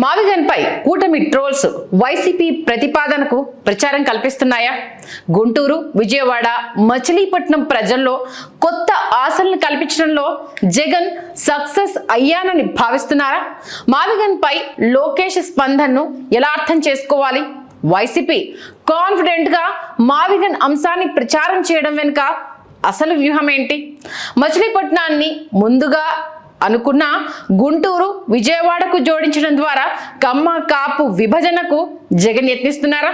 మావిగన్పై కూటమి trolls YCP ప్రతిపాదనకు ప్రచారం కల్పిస్తున్నాయా? గుంటూరు, విజయవాడ, మచిలీపట్నం ప్రజల్లో కొత్త ఆశలను కల్పించడంలో జగన్ సక్సెస్ అయ్యానని భావిస్తున్నారా? మావిగన్పై లోకేష్ స్పందనను ఎలా అర్థం చేసుకోవాలి? వైసీపీ కాన్ఫిడెంట్ గా మావిగన్ అంశాన్ని ప్రచారం చేయడం వెనుక అసలు వ్యూహం ఏంటి? మచిలీపట్నాన్ని ముందుగా అనుకున్న గుంటూరు, విజయవాడకు జోడించడం ద్వారా కమ్మ కాపు విభజనకు జగన్ యత్నిస్తున్నారా?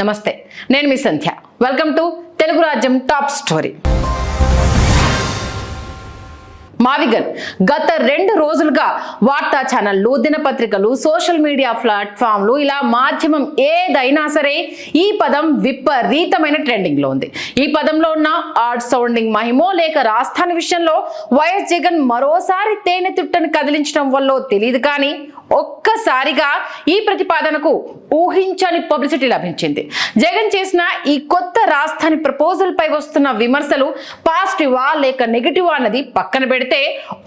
నమస్తే, నేను మీ సంధ్య. వెల్కమ్ టు తెలుగు రాజ్యం టాప్ స్టోరీ. మావిగన్ గత 2 రోజులుగా వార్తా ఛానళ్లు, దినపత్రికలు, సోషల్ మీడియా ప్లాట్ఫామ్లు, ఇలా మాధ్యమం ఏదైనా సరే ఈ పదం విపరీతమైన ట్రెండింగ్ లో ఉంది. ఈ పదంలో ఉన్న ఆడ్ సౌండింగ్ మహిమో లేక రాజధాని విషయంలో వైఎస్ జగన్ మరోసారి తేనె తుట్టను కదిలించడం వల్ల తెలియదు కానీ ఒక్కసారిగా ఈ ప్రతిపాదనకు ఊహించని పబ్లిసిటీ లభించింది. జగన్ చేసిన ఈ కొత్త రాజధాని ప్రపోజల్ పై వస్తున్న విమర్శలు పాజిటివా లేక నెగిటివా అన్నది పక్కన పెడితే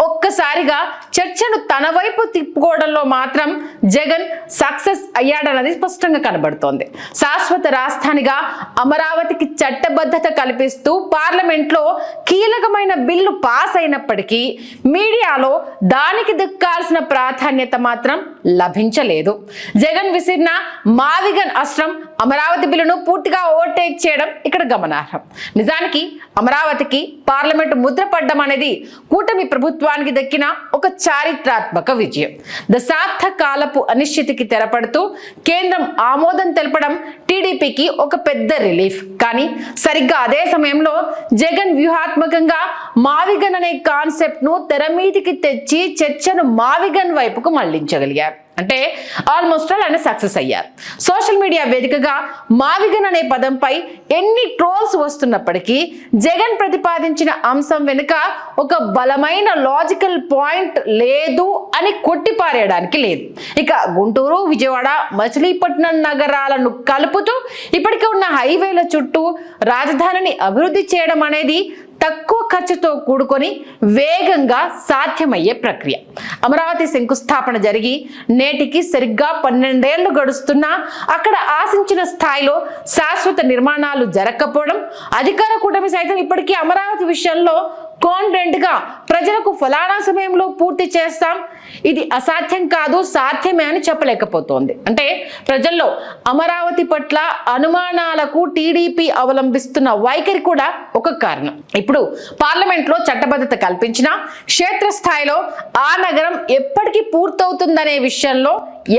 ఒక్కసారిగా చర్చను తన వైపు తిప్పుకోవడంలో మాత్రం జగన్ సక్సెస్ అయ్యాడన్నది స్పష్టంగా కనబడుతోంది. శాశ్వత రాజధానిగా అమరావతికి చట్టబద్ధత కల్పిస్తూ పార్లమెంట్లో కీలకమైన బిల్లు పాస్ అయినప్పటికీ మీడియాలో దానికి దక్కాల్సిన ప్రాధాన్యత మాత్రం లభించలేదు. జగన్ విసిరిన మావిగన్ అస్త్రం అమరావతి బిల్లును పూర్తిగా ఓవర్టేక్ చేయడం ఇక్కడ గమనార్హం. నిజానికి అమరావతికి పార్లమెంటు ముద్ర పడ్డం అనేది కూటమి ప్రభుత్వానికి దక్కిన ఒక చారిత్రాత్మక విజయం. దశాబ్ద కాలపు అనిశ్చితికి తెరపడుతూ కేంద్రం ఆమోదం తెలపడం టీడీపీకి ఒక పెద్ద రిలీఫ్. కానీ సరిగ్గా అదే సమయంలో జగన్ వ్యూహాత్మకంగా మావిగన్ అనే కాన్సెప్ట్ ను తెర మీదికి తెచ్చి చర్చను మావిగన్ వైపుకు మళ్లించగలిగారు. అంటే ఆల్మోస్ట్ ఆల్ ఆయన సక్సెస్ అయ్యారు. సోషల్ మీడియా వేదికగా మావిగన్ అనే పదంపై ఎన్ని ట్రోల్స్ వస్తున్నప్పటికీ జగన్ ప్రతిపాదించిన అంశం వెనుక ఒక బలమైన లాజికల్ పాయింట్ లేదు అని కొట్టిపారేయడానికి లేదు. ఇక గుంటూరు, విజయవాడ, మచిలీపట్నం నగరాలను కలుపుతూ ఇప్పటికే ఉన్న హైవేల చుట్టూ రాజధానిని అభివృద్ధి చేయడం అనేది తక్కువ ఖర్చుతో కూడుకొని వేగంగా సాధ్యమయ్యే ప్రక్రియ. అమరావతి శంకుస్థాపన జరిగి నేటికి సరిగ్గా 12 ఏళ్లు గడుస్తున్నా అక్కడ ఆశించిన స్థాయిలో శాశ్వత నిర్మాణాలు జరగకపోవడం, అధికార కూటమి సైతం ఇప్పటికీ అమరావతి విషయంలో కాన్ఫిడెంట్ గా ప్రజలకు ఫలానా సమయంలో పూర్తి చేస్తాం, ఇది అసాధ్యం కాదు, సాధ్యమే అని చెప్పలేకపోతోంది. అంటే ప్రజల్లో అమరావతి పట్ల అనుమానాలకు టీడీపీ అవలంబిస్తున్న వైఖరి కూడా ఒక కారణం. ఇప్పుడు పార్లమెంట్ లో చట్టబద్ధత కల్పించిన క్షేత్రస్థాయిలో ఆ నగరం ఎప్పటికీ పూర్తవుతుందనే విషయంలో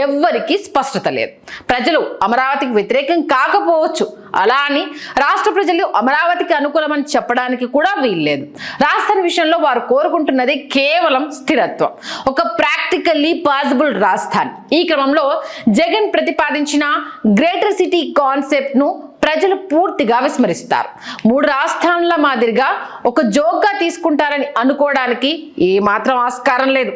ఎవ్వరికి స్పష్టత లేదు. ప్రజలు అమరావతికి వ్యతిరేకం కాకపోవచ్చు, అలా అని రాష్ట్ర ప్రజలు అమరావతికి అనుకూలమని చెప్పడానికి కూడా వీల్లేదు. రాజధాని విషయంలో వారు కోరుకుంటున్నది కేవలం స్థిరత్వం, ఒక ప్రాక్టికల్లీ పాసిబుల్ రాజధాని. ఈ క్రమంలో జగన్ ప్రతిపాదించిన గ్రేటర్ సిటీ కాన్సెప్ట్ ను ప్రజలు పూర్తిగా విస్మరిస్తారు. 3 రాజధానుల మాదిరిగా ఒక జోక్గా తీసుకుంటారని అనుకోవడానికి ఏమాత్రం ఆస్కారం లేదు.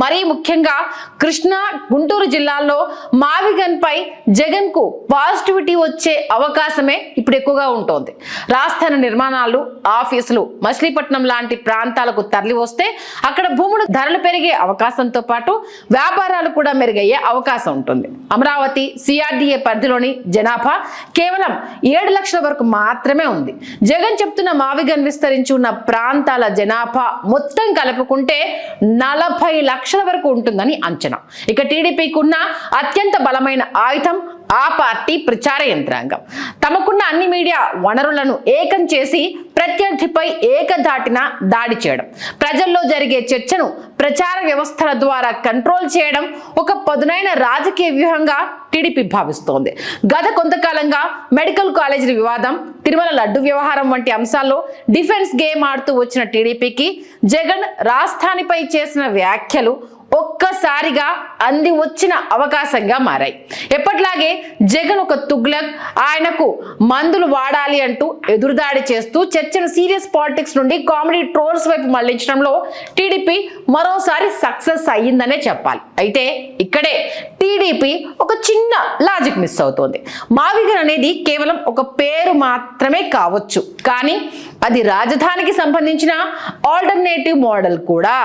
మరీ ముఖ్యంగా కృష్ణా, గుంటూరు జిల్లాల్లో మావిగన్ పై జగన్ కు పాజిటివిటీ వచ్చే అవకాశమే ఇప్పుడు ఎక్కువగా ఉంటుంది. రాజధాని నిర్మాణాలు, ఆఫీసులు మచిలీపట్నం లాంటి ప్రాంతాలకు తరలి వస్తే అక్కడ భూములు ధరలు పెరిగే అవకాశంతో పాటు వ్యాపారాలు కూడా మెరుగయ్యే అవకాశం ఉంటుంది. అమరావతి CRDA పరిధిలోని జనాభా కేవలం 7 లక్షల వరకు మాత్రమే ఉంది. జగన్ చెప్తున్న మావిగన్ విస్తరించి ఉన్న ప్రాంతాల జనాభా మొత్తం కలుపుకుంటే 40 లక్షల వరకు ఉంటుందని అంచనా. ఇక టీడీపీకి ఉన్న అత్యంత బలమైన ఆయుధం ఆ పార్టీ ప్రచార యంత్రాంగం. తమకున్న అన్ని మీడియా వనరులను ఏకం చేసి ప్రత్యర్థిపై ఏకధాటిన దాడి చేయడం, ప్రజల్లో జరిగే చర్చను ప్రచార వ్యవస్థల ద్వారా కంట్రోల్ చేయడం ఒక పదునైన రాజకీయ వ్యూహంగా టీడీపీ భావిస్తోంది. గత కొంతకాలంగా మెడికల్ కాలేజీల వివాదం, తిరుమల లడ్డు వ్యవహారం వంటి అంశాల్లో డిఫెన్స్ గేమ్ ఆడుతూ వచ్చిన టీడీపీకి జగన్ రాజధానిపై చేసిన వ్యాఖ్యలు ఒక్కసారిగా అంది వచ్చిన అవకాశంగా మారాయి. ఎప్పట్లాగే జగన్ ఒక తుగ్లక్, ఆయనకు మందులు వాడాలి అంటూ ఎదురుదాడి చేస్తూ చర్చను సీరియస్ పాలిటిక్స్ నుండి కామెడీ ట్రోల్స్ వైపు మళ్లించడంలో టీడీపీ మరోసారి సక్సెస్ అయ్యిందనే చెప్పాలి. అయితే ఇక్కడే టీడీపీ ఒక చిన్న లాజిక్ మిస్ అవుతోంది. మావిగన్ అనేది కేవలం ఒక పేరు మాత్రమే కావచ్చు, కానీ అది రాజధానికి సంబంధించిన ఆల్టర్నేటివ్ మోడల్ కూడా.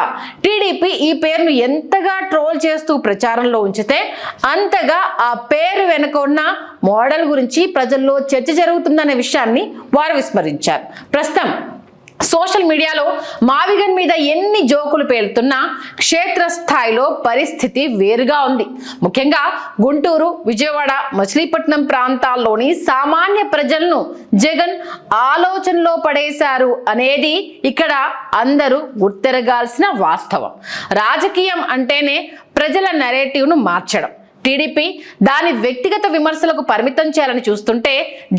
టీడీపీ ఈ పేరును ఎంతగా ట్రోల్ చేస్తూ ప్రచారంలో ఉంచితే అంతగా ఆ పేరు వెనుక ఉన్న మోడల్ గురించి ప్రజల్లో చర్చ జరుగుతుందనే విషయాన్ని వారు విస్మరించారు. ప్రస్తుతం సోషల్ మీడియాలో మావిగన్ మీద ఎన్ని జోకులు పేలుతున్నా క్షేత్రస్థాయిలో పరిస్థితి వేరుగా ఉంది. ముఖ్యంగా గుంటూరు, విజయవాడ, మచిలీపట్నం ప్రాంతాల్లోని సామాన్య ప్రజలను జగన్ ఆలోచనలో పడేశారు అనేది ఇక్కడ అందరూ గుర్తెరగాల్సిన వాస్తవం. రాజకీయం అంటేనే ప్రజల నెరేటివ్ను మార్చడం. టీడీపీ దాని వ్యక్తిగత విమర్శలకు పరిమితం చేయాలని చూస్తుంటే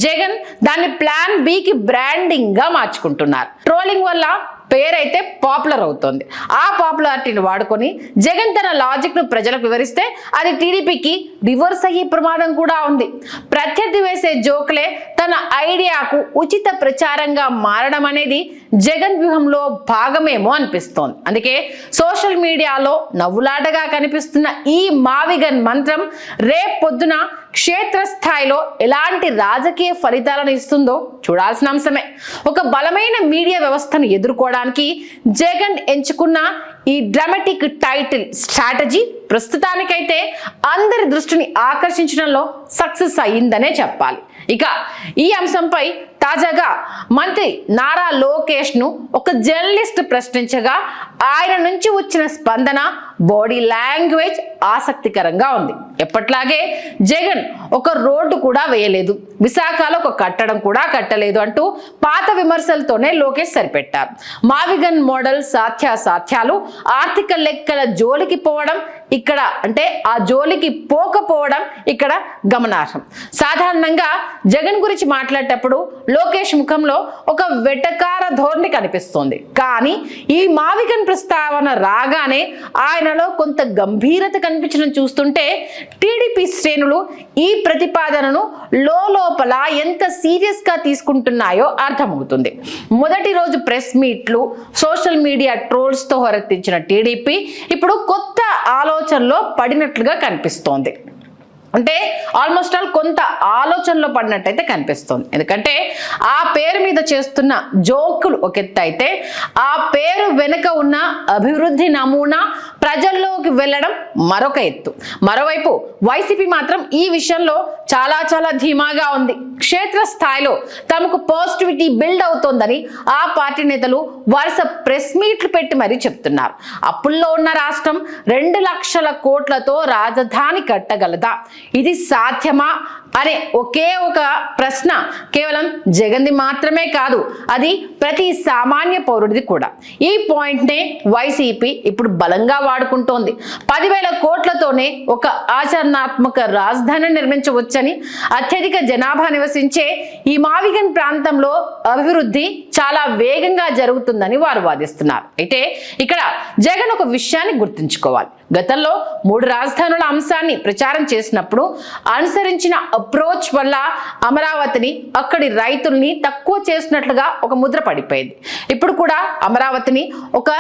జగన్ దాన్ని ప్లాన్ బికి బ్రాండింగ్ గా మార్చుకుంటున్నారు. ట్రోలింగ్ వల్ల పేరైతే పాపులర్ అవుతోంది. ఆ పాపులారిటీని వాడుకొని జగన్ తన లాజిక్ ను ప్రజలకు వివరిస్తే అది టీడీపీకి రివర్స్ అయ్యే ప్రమాదం కూడా ఉంది. ప్రత్యర్థి వేసే జోకులే తన ఐడియాకు ఉచిత ప్రచారంగా మారడం అనేది జగన్ వ్యూహంలో భాగమేమో అనిపిస్తోంది. అందుకే సోషల్ మీడియాలో నవ్వులాటగా కనిపిస్తున్న ఈ మావిగన్ మంత్రం రేపొద్దున క్షేత్రస్థాయిలో ఎలాంటి రాజకీయ ఫలితాలను ఇస్తుందో చూడాల్సిన అంశమే. ఒక బలమైన మీడియా వ్యవస్థను ఎదుర్కోవడానికి జగన్ ఎంచుకున్న ఈ డ్రామాటిక్ టైటిల్ స్ట్రాటజీ ప్రస్తుతానికైతే అందరి దృష్టిని ఆకర్షించడంలో సక్సెస్ అయ్యిందనే చెప్పాలి. ఇక ఈ అంశంపై తాజాగా మంత్రి నారా లోకేష్ ను ఒక జర్నలిస్ట్ ప్రశ్నించగా ఆయన నుంచి వచ్చిన స్పందన, బాడీ లాంగ్వేజ్ ఆసక్తికరంగా ఉంది. ఎప్పట్లాగే జగన్ ఒక రోడ్డు కూడా వేయలేదు, విశాఖలో ఒక కట్టడం కూడా కట్టలేదు అంటూ పాత విమర్శలతోనే లోకేష్ సరిపెట్టారు. మావిగన్ మోడల్ సాధ్యాసాధ్యాలు, ఆర్థిక లెక్కల జోలికి పోవడం ఇక్కడ అంటే ఆ జోలికి పోకపోవడం ఇక్కడ గమనార్హం. సాధారణంగా జగన్ గురించి మాట్లాడేటప్పుడు లోకేష్ ముఖంలో ఒక వెటకార ధోరణి కనిపిస్తోంది. కానీ ఈ మావిగన్ ప్రస్తావన రాగానే ఆయనలో కొంత గంభీరత కనిపించడం చూస్తుంటే టీడీపీ శ్రేణులు ఈ ప్రతిపాదనను లోపల ఎంత సీరియస్ గా తీసుకుంటున్నాయో అర్థమవుతుంది. మొదటి రోజు ప్రెస్ మీట్లు, సోషల్ మీడియా ట్రోల్స్ తో హోరెత్తించిన టీడీపీ ఇప్పుడు కొత్త ఆలోచనలో పడినట్లుగా కనిపిస్తోంది. అంటే ఆల్మోస్ట్ ఆల్ కొంత ఆలోచనలో పడినట్టయితే కనిపిస్తుంది. ఎందుకంటే ఆ పేరు మీద చేస్తున్న జోకులు ఒక ఎత్తు అయితే ఆ పేరు వెనుక ఉన్న అభివృద్ధి నమూనా ప్రజల్లోకి వెళ్ళడం మరొక ఎత్తు. మరోవైపు వైసీపీ మాత్రం ఈ విషయంలో చాలా ధీమాగా ఉంది. క్షేత్రస్థాయిలో తమకు పాజిటివిటీ బిల్డ్ అవుతోందని ఆ పార్టీ నేతలు వరుస ప్రెస్ మీట్లు పెట్టి మరీ చెప్తున్నారు. అప్పుల్లో ఉన్న రాష్ట్రం 2 లక్షల కోట్లతో రాజధాని కట్టగలదా? ఇది సాధ్యమా అనే ఒకే ఒక ప్రశ్న కేవలం జగన్ది మాత్రమే కాదు, అది ప్రతి సామాన్య పౌరుడిది కూడా. ఈ పాయింట్నే వైసీపీ ఇప్పుడు బలంగా వాడుకుంటోంది. 10,000 కోట్లతోనే ఒక ఆచరణాత్మక రాజధాని నిర్మించవచ్చని, అత్యధిక జనాభా నివసించే ఈ మావిగన్ ప్రాంతంలో అభివృద్ధి చాలా వేగంగా జరుగుతుందని వారు వాదిస్తున్నారు. అయితే ఇక్కడ జగన్ ఒక విషయాన్ని గుర్తుంచుకోవాలి. గతంలో 3 రాజధానుల అంశాన్ని ప్రచారం చేసినప్పుడు అనుసరించిన అప్రోచ్ వల్ల అమరావతిని, అక్కడి రైతుల్ని తక్కువ చేసినట్లుగా ఒక ముద్ర పడిపోయింది. ఇప్పుడు కూడా అమరావతిని ఒక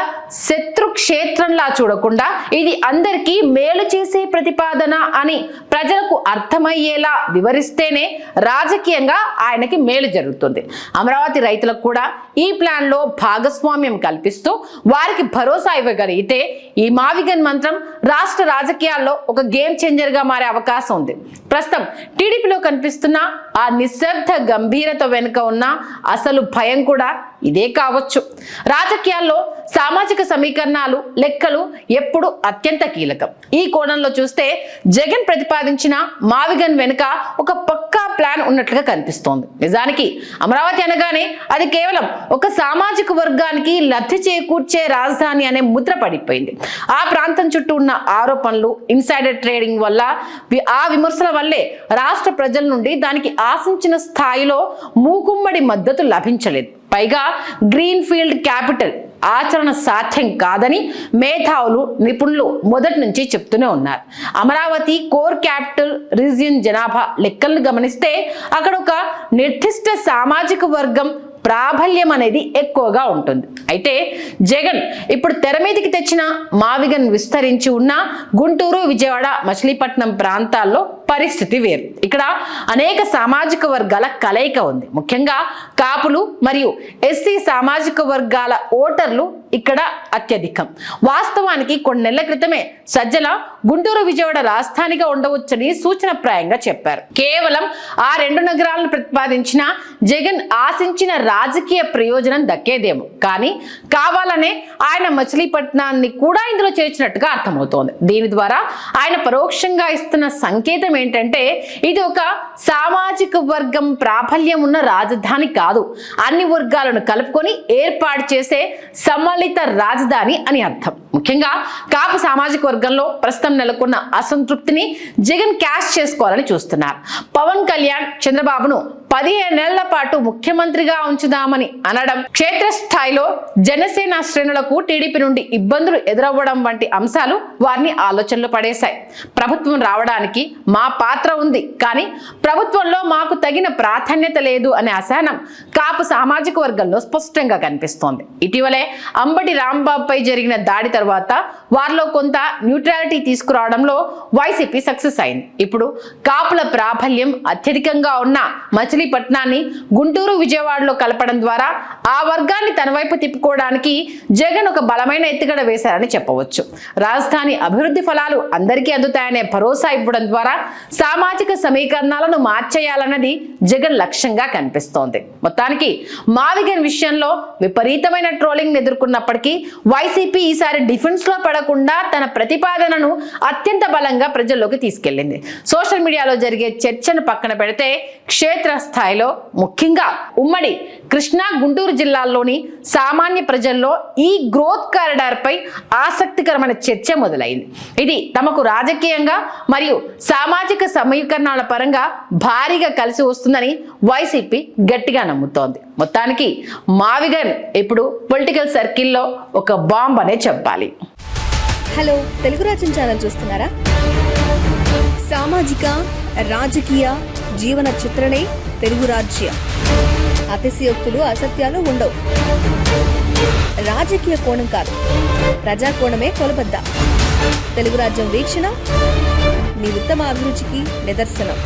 శత్రు క్షేత్రంలా చూడకుండా ఇది అందరికీ మేలు చేసే ప్రతిపాదన అని ప్రజలకు అర్థమయ్యేలా వివరిస్తేనే రాజకీయంగా ఆయనకి మేలు జరుగుతుంది. అమరావతి రైతులకు కూడా ఈ ప్లాన్ లో భాగస్వామ్యం కల్పిస్తూ వారికి భరోసా ఇవ్వగలిగితే ఈ మావిగన్ మంత్రం రాష్ట్ర రాజకీయాల్లో ఒక గేమ్ చేంజర్ గా మారే అవకాశం ఉంది. ప్రస్తుతం టీడీపీలో కనిపిస్తున్న ఆ నిశ్శబ్ద గంభీరత వెనుక ఉన్న అసలు భయం కూడా ఇదే కావచ్చు. రాజకీయాల్లో సామాజిక సమీకరణాలు, లెక్కలు ఎప్పుడు అత్యంత కీలకం. ఈ కోణంలో చూస్తే జగన్ ప్రతిపాదించిన మావిగన్ వెనుక ఒక పక్కా ప్లాన్ ఉన్నట్లుగా కనిపిస్తోంది. నిజానికి అమరావతి అనగానే అది కేవలం ఒక సామాజిక వర్గానికి లబ్ధి చేకూర్చే రాజధాని అనే ముద్ర పడిపోయింది. ఆ ప్రాంతం చుట్టూ ఉన్న ఆరోపణలు, ఇన్సైడర్ ట్రేడింగ్ వల్ల, ఆ విమర్శల వల్లే రాష్ట్ర ప్రజల నుండి దానికి ఆశించిన స్థాయిలో మూకుమ్మడి మద్దతు లభించలేదు. పైగా గ్రీన్ ఫీల్డ్ క్యాపిటల్ ఆచరణ సాధ్యం కాదని మేధావులు, నిపుణులు మొదటి నుంచి చెప్తూనే ఉన్నారు. అమరావతి కోర్ క్యాపిటల్ రీజియన్ జనాభా లెక్కలను గమనిస్తే అక్కడ ఒక నిర్దిష్ట సామాజిక వర్గం ప్రాబల్యం అనేది ఎక్కువగా ఉంటుంది. అయితే జగన్ ఇప్పుడు తెర మీదకి తెచ్చిన మావిగన్ విస్తరించి ఉన్న గుంటూరు, విజయవాడ, మచిలీపట్నం ప్రాంతాల్లో పరిస్థితి వేరు. ఇక్కడ అనేక సామాజిక వర్గాల కలయిక ఉంది. ముఖ్యంగా కాపులు మరియు ఎస్సీ సామాజిక వర్గాల ఓటర్లు ఇక్కడ అత్యధికం. వాస్తవానికి కొన్ని నెలల క్రితమే సజ్జల గుంటూరు, విజయవాడ రాజధానిగా ఉండవచ్చని సూచనప్రాయంగా చెప్పారు. కేవలం ఆ రెండు నగరాలను ప్రతిపాదించిన జగన్ ఆశించిన రాజకీయ ప్రయోజనం దక్కేదేమో, కానీ కావాలనే ఆయన మచిలీపట్నాన్ని కూడా ఇందులో చేర్చినట్టుగా అర్థమవుతోంది. దీని ద్వారా ఆయన పరోక్షంగా ఇస్తున్న సంకేతం ఏంటంటే ఇది ఒక సామాజిక వర్గం ప్రాబల్యం ఉన్న రాజధాని కాదు, అన్ని వర్గాలను కలుపుకొని ఏర్పాటు చేసే సమ్మలిత రాజధాని అని అర్థం. ముఖ్యంగా కాపు సామాజిక వర్గంలో ప్రస్తుతం నెలకొన్న అసంతృప్తిని జగన్ క్యాష్ చేసుకోవాలని చూస్తున్నారు. పవన్ కళ్యాణ్ చంద్రబాబును 15 ఏళ్ల పాటు ముఖ్యమంత్రిగా ఉంచుదామని అనడం, క్షేత్రస్థాయిలో జనసేన శ్రేణులకు టీడీపీ నుండి ఇబ్బందులు ఎదురవ్వడం వంటి అంశాలు వారిని ఆలోచనలు పడేశాయి. ప్రభుత్వం రావడానికి మా పాత్ర ఉంది, కానీ ప్రభుత్వంలో మాకు తగిన ప్రాధాన్యత లేదు అనే అసహనం కాపు సామాజిక వర్గంలో స్పష్టంగా కనిపిస్తోంది. ఇటీవలే అంబటి రాంబాబుపై జరిగిన దాడి తర్వాత వారిలో కొంత న్యూట్రాలిటీ తీసుకురావడంలో వైసీపీ సక్సెస్ అయింది. ఇప్పుడు కాపుల ప్రాబల్యం అత్యధికంగా ఉన్న మచిలీపట్నాన్ని గుంటూరు, విజయవాడలో కలపడం ద్వారా ఆ వర్గాన్ని తన వైపు తిప్పుకోవడానికి జగన్ ఒక బలమైన ఎత్తుగడ వేశారని చెప్పవచ్చు. రాజధాని అభివృద్ధి ఫలాలు అందరికీ అందుతాయనే భరోసా ఇవ్వడం ద్వారా సామాజిక సమీకరణాలను మార్చేయాలన్నది జగన్ లక్ష్యంగా కనిపిస్తోంది. మొత్తానికి మావిగన్ విషయంలో విపరీతమైన ట్రోలింగ్ ఎదుర్కొన్నప్పటికీ వైసీపీ ఈసారి డిఫెన్స్ లో పడకుండా తన ప్రతిపాదనను అత్యంత బలంగా ప్రజల్లోకి తీసుకెళ్లింది. సోషల్ మీడియాలో జరిగే చర్చను పక్కన పెడితే క్షేత్ర స్థాయిలో ముఖ్యంగా ఉమ్మడి కృష్ణా, గుంటూరు జిల్లాల్లోని సామాన్య ప్రజల్లో ఈ గ్రోత్ కారిడార్ పై ఆసక్తికరమైన చర్చ మొదలైంది. ఇది తమకు రాజకీయంగా మరియు సామాజిక సమీకరణాల పరంగా భారీగా కలిసి వస్తుందని వైసీపీ గట్టిగా నమ్ముతోంది. మొత్తానికి మావిగన్ ఇప్పుడు పొలిటికల్ సర్కిల్లో ఒక బాంబ్ అనే చెప్పాలి. హలో, తెలుగు రాజ్యం ఛానల్ చూస్తున్నారా? సామాజిక, రాజకీయ జీవన చిత్రణే తెలుగు రాజ్యం. అతిశయోక్తులు, అసత్యాలు ఉండవు. రాజకీయ కోణం కాదు, ప్రజా కోణమే కొలబద్ద. తెలుగు రాజ్యం వీక్షణ మీ ఉత్తమ అభిరుచికి నిదర్శనం.